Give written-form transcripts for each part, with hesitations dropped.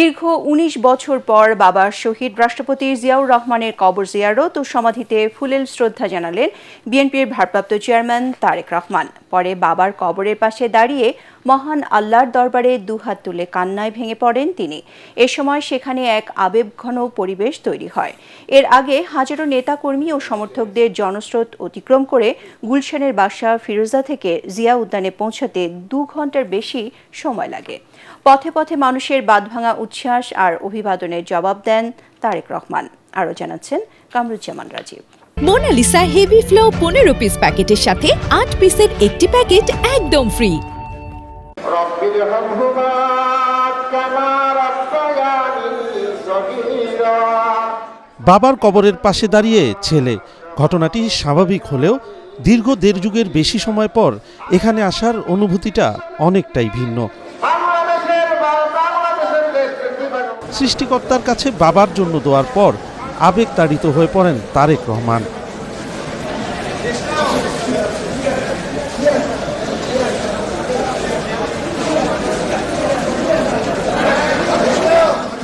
দীর্ঘ ১৯ বছর পর বাবার শহীদ রাষ্ট্রপতি জিয়াউর রহমানের কবর জিয়ারত ও সমাধিতে ফুলেল শ্রদ্ধা জানালেন বিএনপির ভারপ্রাপ্ত চেয়ারম্যান তারেক রহমান। পরে বাবার কবরের পাশে দাঁড়িয়ে মহান আল্লাহর দরবারে দুহাত তুলে কান্নায় ভেঙে পড়েন তিনি। এ সময় সেখানে এক আবেগঘন পরিবেশ তৈরি হয়। এর আগে হাজারো নেতাকর্মী ও সমর্থকদের জনস্রোত অতিক্রম করে গুলশানের বাসা ফিরোজা থেকে জিয়া উদ্যানে পৌঁছাতে ২ ঘন্টার বেশি সময় লাগে। পথে পথে মানুষের বাঁধভাঙা উচ্ছ্বাস আর অভিবাদনের জবাব দেন তারেক রহমান। আরও জানাচ্ছেন Kamruzzaman Rajib. Monalisa heavy flow 15 piece প্যাকেটের সাথে 8 পিসের একটি প্যাকেট একদম ফ্রি। বাবার কবরের পাশে দাঁড়িয়ে ছেলে, ঘটনাটি স্বাভাবিক হলেও দীর্ঘ ১.৫ যুগের বেশি সময় পর এখানে আসার অনুভূতিটা অনেকটাই ভিন্ন। সৃষ্টিকর্তার কাছে বাবার জন্য দোয়ার পর আবেগতাড়িত হয়ে পড়েন তারেক রহমান।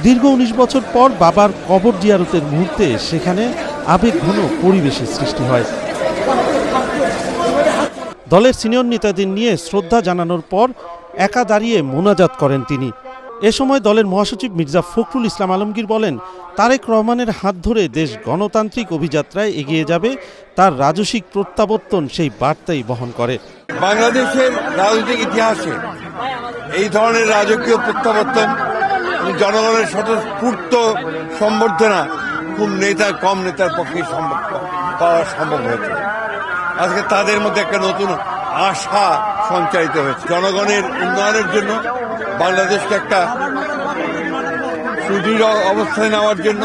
দীর্ঘ ১৯ বছর পর বাবার কবর জিয়ারতের মুহূর্তে সেখানে আবেগঘন পরিবেশের সৃষ্টি হয়। দলের সিনিয়র নেতাদের নিয়ে শ্রদ্ধা জানানোর পর একা দাঁড়িয়ে মোনাজাত করেন তিনি। এ সময় দলের মহাসচিব মির্জা ফখরুল ইসলাম আলমগীর বলেন, তারেক রহমানের হাত ধরে দেশ গণতান্ত্রিক অভিযাত্রায় এগিয়ে যাবে, তার রাজসিক প্রত্যাবর্তন সেই বার্তাই বহন করে। বাংলাদেশের রাজনৈতিক ইতিহাসে এই ধরনের রাজকীয় প্রত্যাবর্তন, জনগণের স্বতঃস্ফূর্ত সম্বর্ধনা খুব কম নেতার পক্ষে পাওয়া সম্ভব হয়েছে। আজকে তাদের মধ্যে একটা নতুন আশা সঞ্চারিত হয়েছে। জনগণের উন্নয়নের জন্য, বাংলাদেশকে একটা সুদৃঢ় অবস্থায় নেওয়ার জন্য,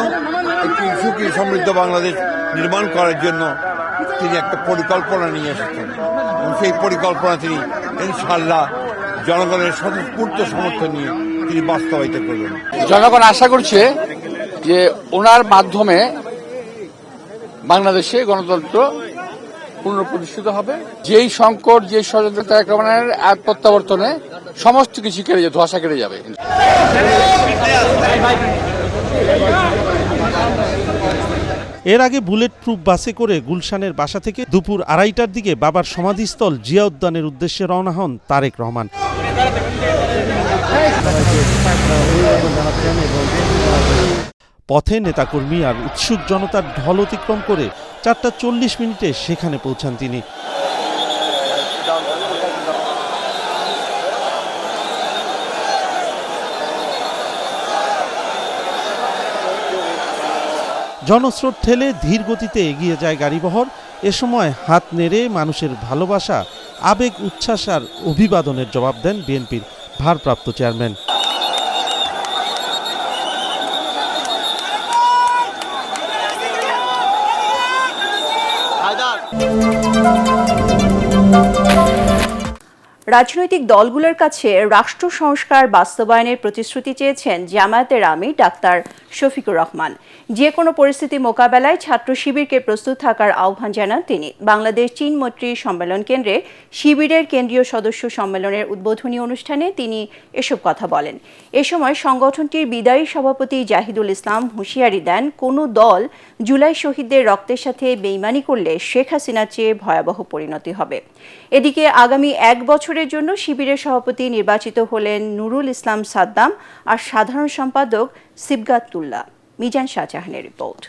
একটি সুখী সমৃদ্ধ বাংলাদেশ নির্মাণ করার জন্য তিনি একটা পরিকল্পনা নিয়ে এসেছেন এবং সেই পরিকল্পনা তিনি ইনশাআল্লাহ জনগণের স্বতঃস্ফূর্ত সমর্থন নিয়ে তিনি বাস্তবায়িত করবেন। জনগণ আশা করছে যে ওনার মাধ্যমে বাংলাদেশে গণতন্ত্র পুনঃপ্রতিষ্ঠিত হবে। যেই সংকট, যে ষড়যন্ত্র, তারেক রহমানের প্রত্যাবর্তনে সমস্ত কিছু কেটে যাবে, ধোঁয়াশা কেটে যাবে। এর আগে বুলেট প্রুফ বাসে করে গুলশানের বাসা থেকে দুপুর ২:৩০টার দিকে বাবার সমাধিস্থল জিয়া উদ্যানের উদ্দেশ্যে রওনা হন তারেক রহমান। পথে নেতাকর্মী আর উৎসুক জনতার ঢল অতিক্রম করে ৪:৪০ সেখানে পৌঁছান তিনি। জনস্রোত ঠেলে ধীর গতিতে এগিয়ে যায় গাড়িবহর। এ সময় হাত নেড়ে মানুষের ভালোবাসা, আবেগ, উচ্ছ্বাস আর অভিবাদনের জবাব দেন বিএনপির ভারপ্রাপ্ত চেয়ারম্যান। রাজনৈতিক দলগুলোর কাছে রাষ্ট্র সংস্কার বাস্তবায়নের প্রতিশ্রুতি চেয়েছেন জামায়াতের আমির ডাক্তার শফিকুর রহমান। যে কোনো পরিস্থিতি মোকাবেলায় ছাত্র শিবিরকে প্রস্তুত থাকার আহ্বান জানান তিনি। বাংলাদেশ চীন মৈত্রী সম্মেলন কেন্দ্রে শিবিরের কেন্দ্রীয় সদস্য সম্মেলনের উদ্বোধনী অনুষ্ঠানে তিনি এসব কথা বলেন। এ সময় সংগঠনটির বিদায়ী সভাপতি জাহিদুল ইসলাম হুঁশিয়ারি দেন, কোনো দল জুলাই শহীদদের রক্তের সাথে বেইমানি করলে শেখ হাসিনার চেয়ে ভয়াবহ পরিণতি হবে। এদিকে আগামী ১ বছরের জন্য শিবিরের সভাপতি নির্বাচিত হলেন নুরুল ইসলাম সাদ্দাম আর সাধারণ সম্পাদক সিবগাতুল্লাহ। মিজান শাহজাহানের রিপোর্ট।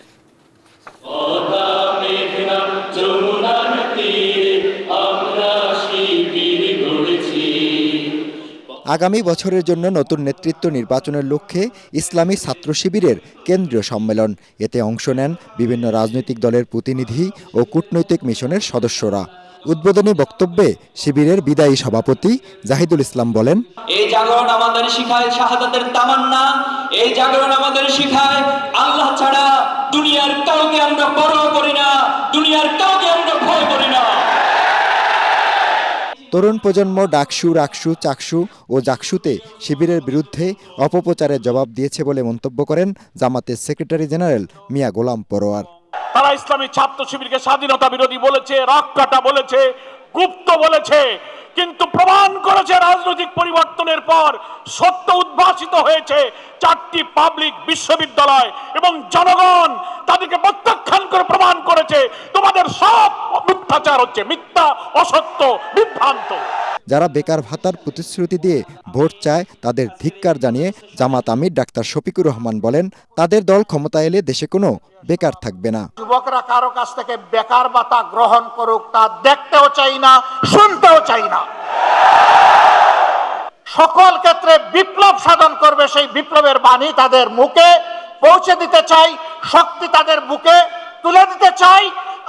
আগামী বছরের জন্য নতুন নেতৃত্ব নির্বাচনের লক্ষ্যে ইসলামী ছাত্র শিবিরের কেন্দ্রীয় সম্মেলন। এতে অংশ নেন বিভিন্ন রাজনৈতিক দলের প্রতিনিধি ও কূটনৈতিক মিশনের সদস্যরা। উদ্বোধনী বক্তব্যে শিবিরের বিদায়ী সভাপতি জাহিদুল ইসলাম বলেন, এই জাগরণ আমাদের শিখায় শাহাদাতের তামান্না, এই জাগরণ আমাদের শিখায় আল্লাহ ছাড়া দুনিয়ার কাউকে আমরা পরোয়া করি না, দুনিয়ার কাউকে আমরা ভয় করি না। তরুণ প্রজন্ম ডাকসু, রাকসু, চাকসু ও জাকসুতে শিবিরের বিরুদ্ধে অপপ্রচারের জবাব দিয়েছে বলে মন্তব্য করেন জামাতের সেক্রেটারি জেনারেল মিয়া গোলাম পরোয়ার। তারা ইসলামী ছাত্র শিবিরকে স্বাধীনতা বিরোধী বলেছে, রক কাটা বলেছে, গুপ্ত বলেছে, কিন্তু প্রমাণ করেছে রাজনৈতিক পরিবর্তনের পর সত্য উদ্ভাসিত হয়েছে। 4টি পাবলিক বিশ্ববিদ্যালয় এবং জনগণ তাদেরকে প্রত্যাখ্যান করে প্রমাণ করেছে তোমাদের সব মিথ্যাচার হচ্ছে, মিথ্যা, অসত্য, বিভ্রান্ত। যারা বেকার ভাতার প্রতিশ্রুতি দিয়ে ভোট চায় তাদের ধিক্কার জানিয়ে জামাত আমির ডাক্তার শফিকুর রহমান বলেন, তাদের দল ক্ষমতায় এলে দেশে কোনো বেকার থাকবে না। যুবকরা কারো কাছ থেকে বেকার ভাতা গ্রহণ করুক তা দেখতেও চাই না, শুনতেও চাই না। সকল ক্ষেত্রে বিপ্লব সাধন করবে সেই বিপ্লবের বাণী তাদের মুখে পৌঁছে দিতে চাই, শক্তি তাদের বুকে তুলে দিতে চাই,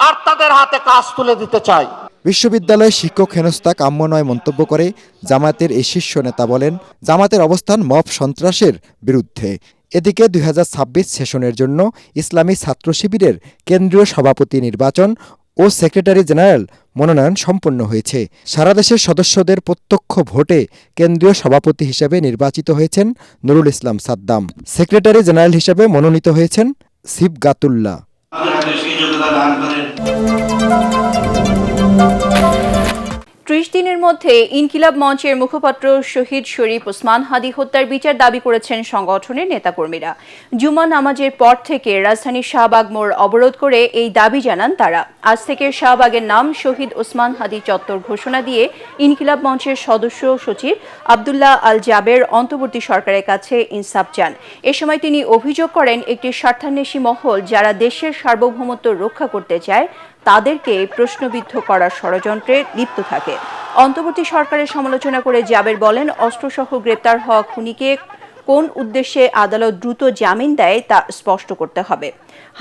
আর তাদের হাতে কাজ তুলে দিতে চাই। বিশ্ববিদ্যালয়ে শিক্ষক হেনস্থা কাম্য নয় মন্তব্য করে জামায়াতের এই শীর্ষ নেতা বলেন, জামায়াতের অবস্থান মব সন্ত্রাসের বিরুদ্ধে। এদিকে 2026 সেশনের জন্য ইসলামী ছাত্র শিবিরের কেন্দ্রীয় সভাপতি নির্বাচন ও সেক্রেটারি জেনারেল মনোনয়ন সম্পন্ন হয়েছে। সারা দেশের সদস্যদের প্রত্যক্ষ ভোটে কেন্দ্রীয় সভাপতি হিসেবে নির্বাচিত হয়েছেন নুরুল ইসলাম সাদ্দাম। সেক্রেটারি জেনারেল হিসেবে মনোনীত হয়েছেন সিবগাতুল্লাহ। 30 দিনের মধ্যে ইনকিলাব মঞ্চের মুখপাত্র শহীদ শরীফ ওসমান হাদী হত্যার বিচার দাবি করেছেন সংগঠনের নেতাকর্মীরা। জুমা নামাজের পর থেকে রাজধানীর শাহবাগ মোড় অবরোধ করে এই দাবি জানান তারা। আজ থেকে শাহবাগের নাম শহীদ ওসমান হাদী চত্বর ঘোষণা দিয়ে ইনকিলাব মঞ্চের সদস্য সচিব আব্দুল্লাহ আল জাবের অন্তর্বর্তী সরকারের কাছে ইনসাফ চান। এ সময় তিনি অভিযোগ করেন, একটি স্বার্থান্বেষী মহল যারা দেশের সার্বভৌমত্ব রক্ষা করতে চায় তাদেরকে প্রশ্নবিদ্ধ করার ষড়যন্ত্রে লিপ্ত থাকে। অন্তর্বর্তী সরকারের সমালোচনা করে জাবের বলেন, অস্ত্রসহ গ্রেপ্তার হওয়া খুনিকে কোন উদ্দেশ্যে আদালত দ্রুত জামিন দেয় তা স্পষ্ট করতে হবে।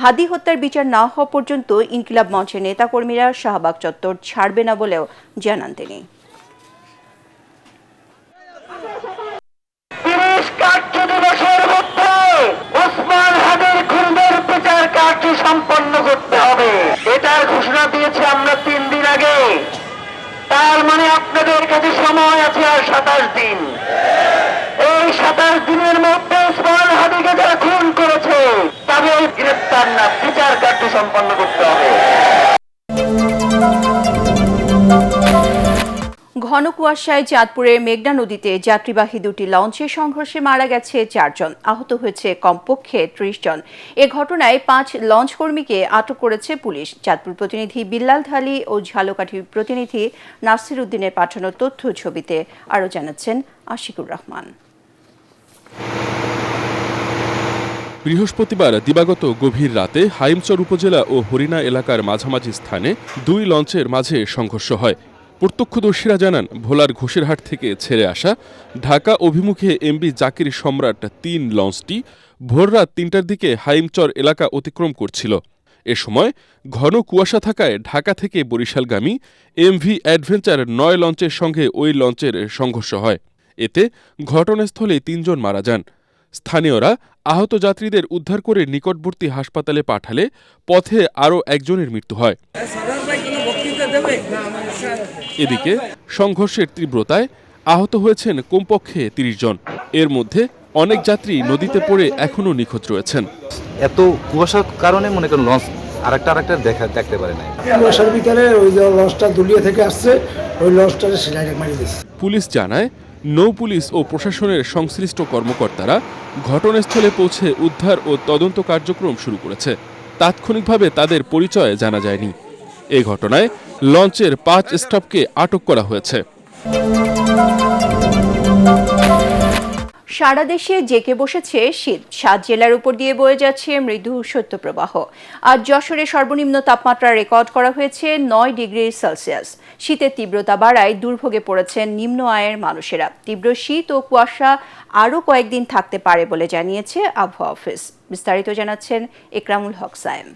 হাদী হত্যার বিচার না হওয়া পর্যন্ত ইনকিলাব মঞ্চের নেতাকর্মীরা শাহবাগ চত্বর ছাড়বে না বলেও জানান তিনি। সম্পন্ন করতে হবে, এটার ঘোষণা দিয়েছে আমরা 3 দিন আগে। তার মানে আপনাদের কাছে সময় আছে আর 27 দিন। এই 27 দিনের মধ্যে ওসমান হাদীকে যারা খুন করেছে তাদের গ্রেপ্তার না, বিচার কার্য সম্পন্ন করতে হবে। ঘন কুয়াশায় চাঁদপুরের মেঘনা নদীতে যাত্রীবাহী 2টি লঞ্চের সংঘর্ষে মারা গেছে 4 জন, আহত হয়েছে কমপক্ষে 30 জন। এ ঘটনায় 5 লঞ্চ কর্মীকে আটক করেছে পুলিশ। চাঁদপুর প্রতিনিধি বিল্লাল ঢালি ও ঝালকাঠির প্রতিনিধি নাসির উদ্দিনের পাঠানো তথ্য ছবিতে আরও জানাচ্ছেন আশিকুর রহমান। বৃহস্পতিবার দিবাগত গভীর রাতে হাইমচর উপজেলা ও হরিণা এলাকার মাঝামাঝি স্থানে 2 লঞ্চের মাঝে সংঘর্ষ হয়। প্রত্যক্ষদর্শীরা জানান, ভোলার ঘোষেরহাট থেকে ছেড়ে আসা ঢাকা অভিমুখে এমবি জাকির সম্রাট 3 লঞ্চটি ভোররাত 3টার দিকে হাইমচর এলাকা অতিক্রম করছিল। এ সময় ঘন কুয়াশা থাকায় ঢাকা থেকে বরিশালগামী এমভি অ্যাডভেঞ্চার 9 লঞ্চের সঙ্গে ওই লঞ্চের সংঘর্ষ হয়। এতে ঘটনাস্থলে 3 জন মারা যান। স্থানীয়রা আহত যাত্রীদের উদ্ধার করে নিকটবর্তী হাসপাতালে পাঠালে পথে আরও একজনের মৃত্যু হয়। এদিকে সংঘর্ষের তীব্রতায় আহত হয়েছেন কমপক্ষে 30 জন। এর মধ্যে অনেক যাত্রী নদীতে পড়ে এখনও নিখোঁজ রয়েছেন। এত কুয়াশার কারণে মনে করেন লঞ্চ আরেকটা দেখতে পারে না। কুয়াশার ভিতরে ওই যে লঞ্চটা দুলিয়া থেকে আসছে, ওই লঞ্চটারে সেলাই মারি দিয়েছে। পুলিশ জানায়, নৌ পুলিশ ও প্রশাসনের সংশ্লিষ্ট কর্মকর্তারা ঘটনাস্থলে পৌঁছে উদ্ধার ও তদন্ত কার্যক্রম শুরু করেছে। তাৎক্ষণিকভাবে তাদের পরিচয় জানা যায়নি। এ ঘটনায় লঞ্চের 5 স্টাফকে আটক করা হয়েছে। সারা দেশে জেঁকে বসেছে শীত। 7 জেলার উপর দিয়ে বয়ে যাচ্ছে মৃদু শৈত্যপ্রবাহ। আজ যশোরে সর্বনিম্ন তাপমাত্রা রেকর্ড করা হয়েছে 9 ডিগ্রি সেলসিয়াস। শীতের তীব্রতা বাড়ায় দুর্ভোগে পড়েছেন নিম্ন আয়ের মানুষেরা। তীব্র শীত ও কুয়াশা আরও কয়েকদিন থাকতে পারে বলে জানিয়েছে আবহাওয়া অফিস। বিস্তারিত জানাচ্ছেন একরামুল হক সায়েম।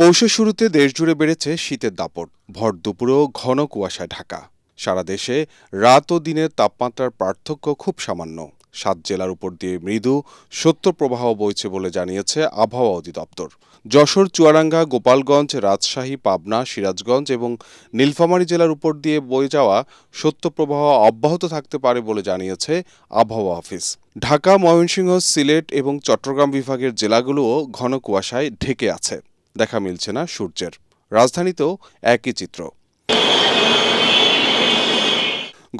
পৌষের শুরুতে দেশজুড়ে বেড়েছে শীতের দাপট। ভর দুপুরেও ঘন কুয়াশায় ঢাকা। সারা দেশে রাত ও দিনের তাপমাত্রার পার্থক্য খুব সামান্য। 7 জেলার উপর দিয়ে মৃদু শৈত্যপ্রবাহ বইছে বলে জানিয়েছে আবহাওয়া অধিদপ্তর। যশোর, চুয়াডাঙ্গা, গোপালগঞ্জ, রাজশাহী, পাবনা, সিরাজগঞ্জ এবং নীলফামারী জেলার উপর দিয়ে বয়ে যাওয়া শৈত্যপ্রবাহ অব্যাহত থাকতে পারে বলে জানিয়েছে আবহাওয়া অফিস। ঢাকা, ময়মনসিংহ, সিলেট এবং চট্টগ্রাম বিভাগের জেলাগুলোও ঘন কুয়াশায় ঢেকে আছে। দেখা মিলছে না সূর্যের। রাজধানীতেও একই চিত্র।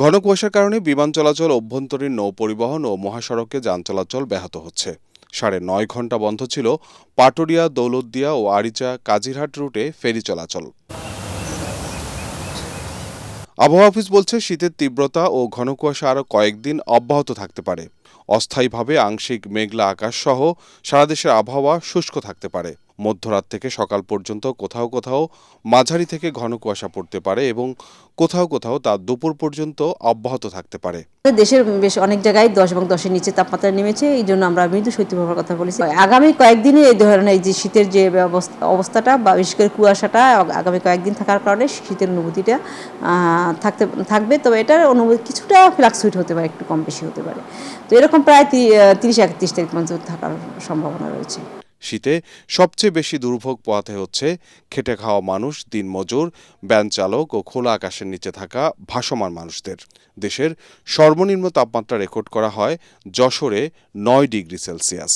ঘন কুয়াশার কারণে বিমান চলাচল, অভ্যন্তরীণ নৌ পরিবহন ও মহাসড়কে যান চলাচল ব্যাহত হচ্ছে। 9.5 ঘন্টা বন্ধ ছিল পাটুরিয়া, দৌলতদিয়া ও আরিচা কাজিরহাট রুটে ফেরি চলাচল। আবহাওয়া অফিস বলছে, শীতের তীব্রতা ও ঘন কুয়াশা আরও কয়েকদিন অব্যাহত থাকতে পারে। অস্থায়ীভাবে আংশিক মেঘলা আকাশ সহ সারা দেশের আবহাওয়া শুষ্ক থাকতে পারে। মধ্যরাত থেকে সকাল পর্যন্ত কোথাও কোথাও মাঝারি থেকে ঘন কুয়াশা পড়তে পারে এবং কোথাও কোথাও তা দুপুর পর্যন্ত অব্যাহত থাকতে পারে। দেশের বেশ অনেক জায়গায় 10 এবং 10-এর নিচে তাপমাত্রা নেমেছে, এই জন্য আমরা মৃদু শৈত্যপ্রবাহের কথা বলেছি। আগামী কয়েকদিনে এই ধরনের যে শীতের যে অবস্থাটা বা বিশেষ করে কুয়াশাটা আগামী কয়েকদিন থাকার কারণে শীতের অনুভূতিটা থাকবে। তবে এটার অনুভূতি কিছুটা ফ্লাকচুয়েট হতে পারে, একটু কম বেশি হতে পারে। তো এরকম প্রায় 30-31 তারিখ পর্যন্ত থাকার সম্ভাবনা রয়েছে। শীতে সবচেয়ে বেশি দুর্ভোগ পোহাতে হচ্ছে খেটে খাওয়া মানুষ, দিনমজুর, ভ্যান চালক ও খোলা আকাশের নিচে থাকা ভাসমান মানুষদের। দেশের সর্বনিম্ন তাপমাত্রা রেকর্ড করা হয় যশোরে 9 ডিগ্রি সেলসিয়াস।